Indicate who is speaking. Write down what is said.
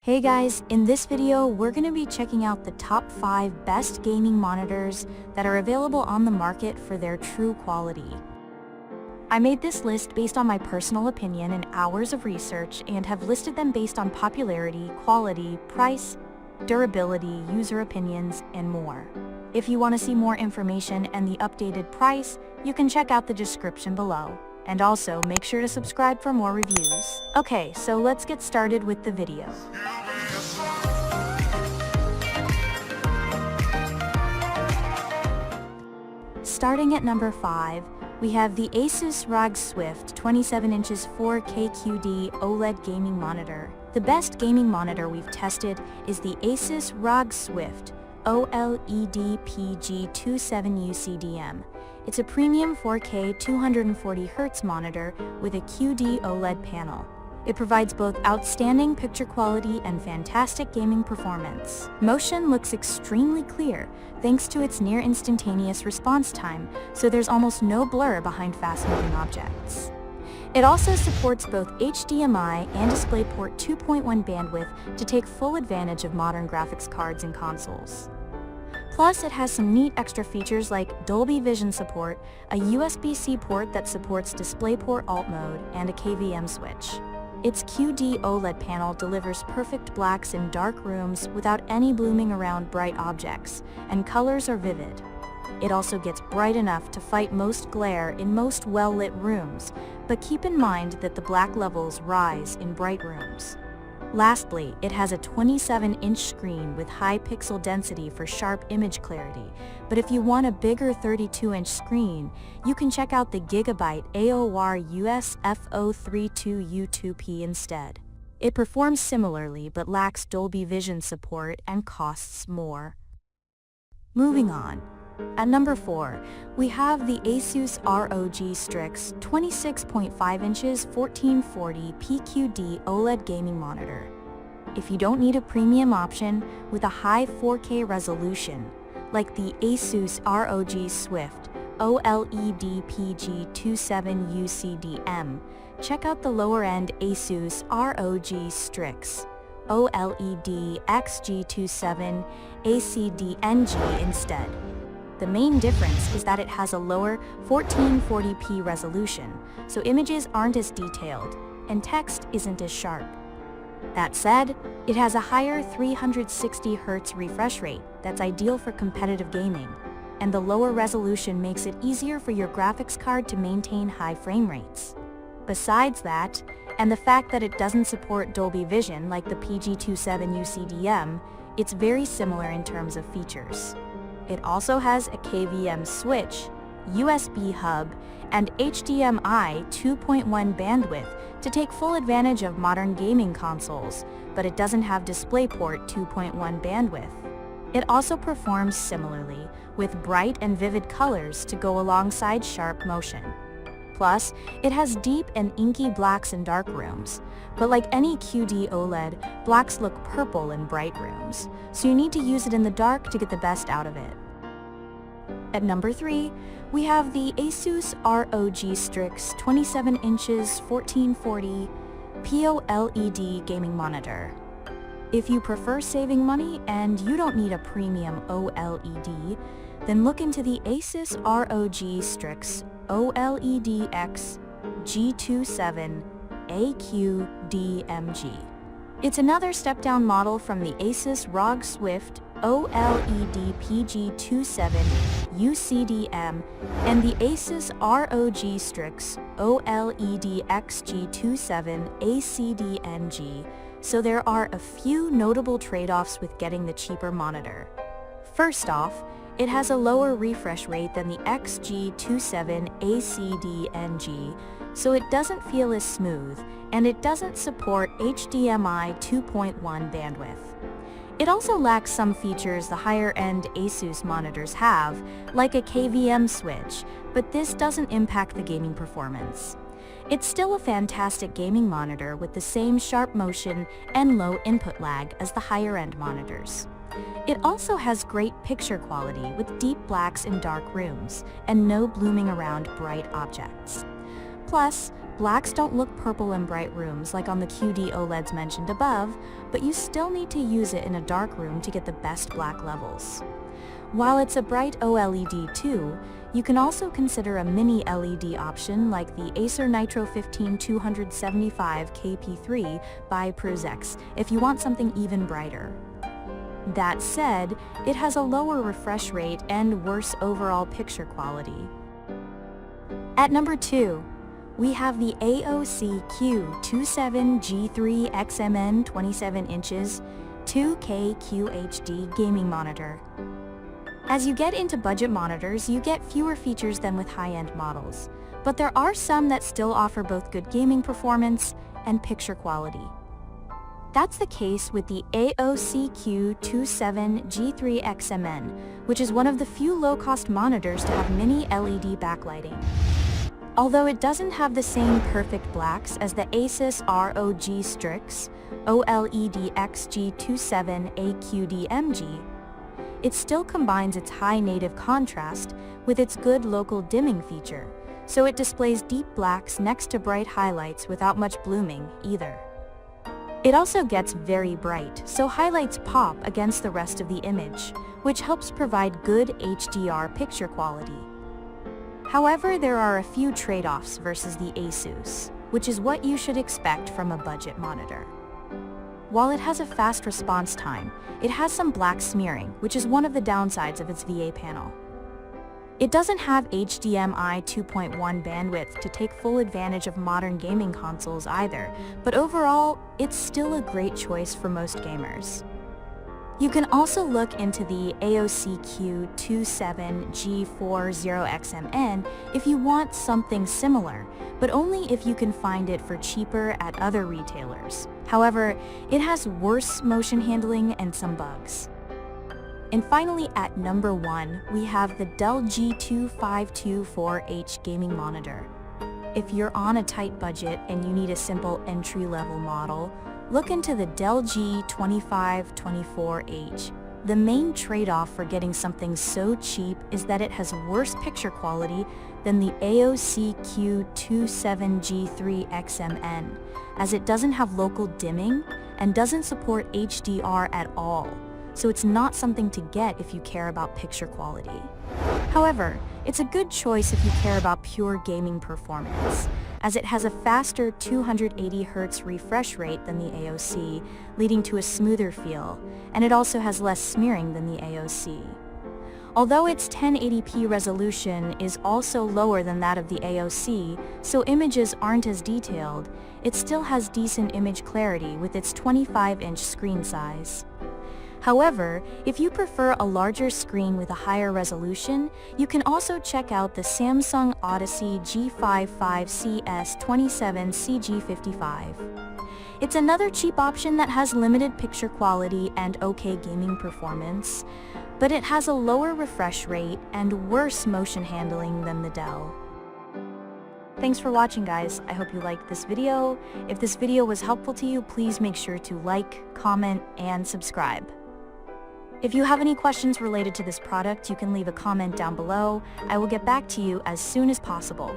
Speaker 1: Hey guys, in this video, we're going to be checking out the top 5 best gaming monitors that are available on the market for their true quality. I made this list based on my personal opinion and hours of research and have listed them based on popularity, quality, price, durability, user opinions, and more. If you want to see more information and the updated price, you can check out the description below. And also, make sure to subscribe for more reviews. Okay, so let's get started with the video. Starting at number 5, we have the ASUS ROG Swift 27 inches 4K QD-OLED gaming monitor. The best gaming monitor we've tested is the ASUS ROG Swift OLED PG27UCDM. It's a premium 4K 240Hz monitor with a QD-OLED panel. It provides both outstanding picture quality and fantastic gaming performance. Motion looks extremely clear thanks to its near instantaneous response time, so there's almost no blur behind fast-moving objects. It also supports both HDMI and DisplayPort 2.1 bandwidth to take full advantage of modern graphics cards and consoles. Plus, it has some neat extra features like Dolby Vision support, a USB-C port that supports DisplayPort Alt mode, and a KVM switch. Its QD-OLED panel delivers perfect blacks in dark rooms without any blooming around bright objects, and colors are vivid. It also gets bright enough to fight most glare in most well-lit rooms, but keep in mind that the black levels rise in bright rooms. Lastly, it has a 27-inch screen with high pixel density for sharp image clarity, but if you want a bigger 32-inch screen, you can check out the Gigabyte AOR US F032U2P instead. It performs similarly but lacks Dolby Vision support and costs more. Moving on. At number 4, we have the ASUS ROG Strix 26.5 inches 1440 PQD OLED gaming monitor. If you don't need a premium option with a high 4K resolution, like the ASUS ROG Swift OLED PG27UCDM, check out the lower-end ASUS ROG Strix OLED XG27 ACDNG instead. The main difference is that it has a lower 1440p resolution, so images aren't as detailed, and text isn't as sharp. That said, it has a higher 360Hz refresh rate that's ideal for competitive gaming, and the lower resolution makes it easier for your graphics card to maintain high frame rates. Besides that, and the fact that it doesn't support Dolby Vision like the PG27UCDM, it's very similar in terms of features. It also has a KVM switch, USB hub, and HDMI 2.1 bandwidth to take full advantage of modern gaming consoles, but it doesn't have DisplayPort 2.1 bandwidth. It also performs similarly, with bright and vivid colors to go alongside sharp motion. Plus, it has deep and inky blacks in dark rooms, but like any QD OLED, blacks look purple in bright rooms, so you need to use it in the dark to get the best out of it. At number 3, we have the ASUS ROG Strix 27 inches 1440 POLED gaming monitor. If you prefer saving money and you don't need a premium OLED, then look into the ASUS ROG Strix OLED X G27 AQDMG. It's another step-down model from the ASUS ROG Swift OLED PG27 UCDM and the ASUS ROG Strix OLED XG27 ACDNG, so there are a few notable trade-offs with getting the cheaper monitor. First off, it has a lower refresh rate than the XG27 ACDNG, so it doesn't feel as smooth, and it doesn't support HDMI 2.1 bandwidth. It also lacks some features the higher-end ASUS monitors have, like a KVM switch, but this doesn't impact the gaming performance. It's still a fantastic gaming monitor with the same sharp motion and low input lag as the higher-end monitors. It also has great picture quality with deep blacks in dark rooms and no blooming around bright objects. Plus, blacks don't look purple in bright rooms like on the QD-OLEDs mentioned above, but you still need to use it in a dark room to get the best black levels. While it's a bright OLED too, you can also consider a mini LED option like the Acer Nitro 15 275 KP3 by Prozex if you want something even brighter. That said, it has a lower refresh rate and worse overall picture quality. At number 2, we have the AOC Q27G3 XMN 27 inches 2K QHD gaming monitor. As you get into budget monitors, you get fewer features than with high-end models, but there are some that still offer both good gaming performance and picture quality. That's the case with the AOC Q27G3 XMN, which is one of the few low-cost monitors to have mini LED backlighting. Although it doesn't have the same perfect blacks as the ASUS ROG Strix OLED XG27 AQD-MG, it still combines its high native contrast with its good local dimming feature, so it displays deep blacks next to bright highlights without much blooming either. It also gets very bright, so highlights pop against the rest of the image, which helps provide good HDR picture quality. However, there are a few trade-offs versus the ASUS, which is what you should expect from a budget monitor. While it has a fast response time, it has some black smearing, which is one of the downsides of its VA panel. It doesn't have HDMI 2.1 bandwidth to take full advantage of modern gaming consoles either, but overall, it's still a great choice for most gamers. You can also look into the AOC Q27G40XMN if you want something similar, but only if you can find it for cheaper at other retailers. However, it has worse motion handling and some bugs. And finally, at number 1, we have the Dell G2524H gaming monitor. If you're on a tight budget and you need a simple entry-level model, look into the Dell G2524H. The main trade-off for getting something so cheap is that it has worse picture quality than the AOC Q27G3 XMN, as it doesn't have local dimming and doesn't support HDR at all, so it's not something to get if you care about picture quality. However, it's a good choice if you care about pure gaming performance, as it has a faster 280Hz refresh rate than the AOC, leading to a smoother feel, and it also has less smearing than the AOC. Although its 1080p resolution is also lower than that of the AOC, so images aren't as detailed, it still has decent image clarity with its 25-inch screen size. However, if you prefer a larger screen with a higher resolution, you can also check out the Samsung Odyssey G55CS27CG55. It's another cheap option that has limited picture quality and okay gaming performance, but it has a lower refresh rate and worse motion handling than the Dell. Thanks for watching, guys. I hope you liked this video. If this video was helpful to you, please make sure to like, comment, and subscribe. If you have any questions related to this product, you can leave a comment down below. I will get back to you as soon as possible.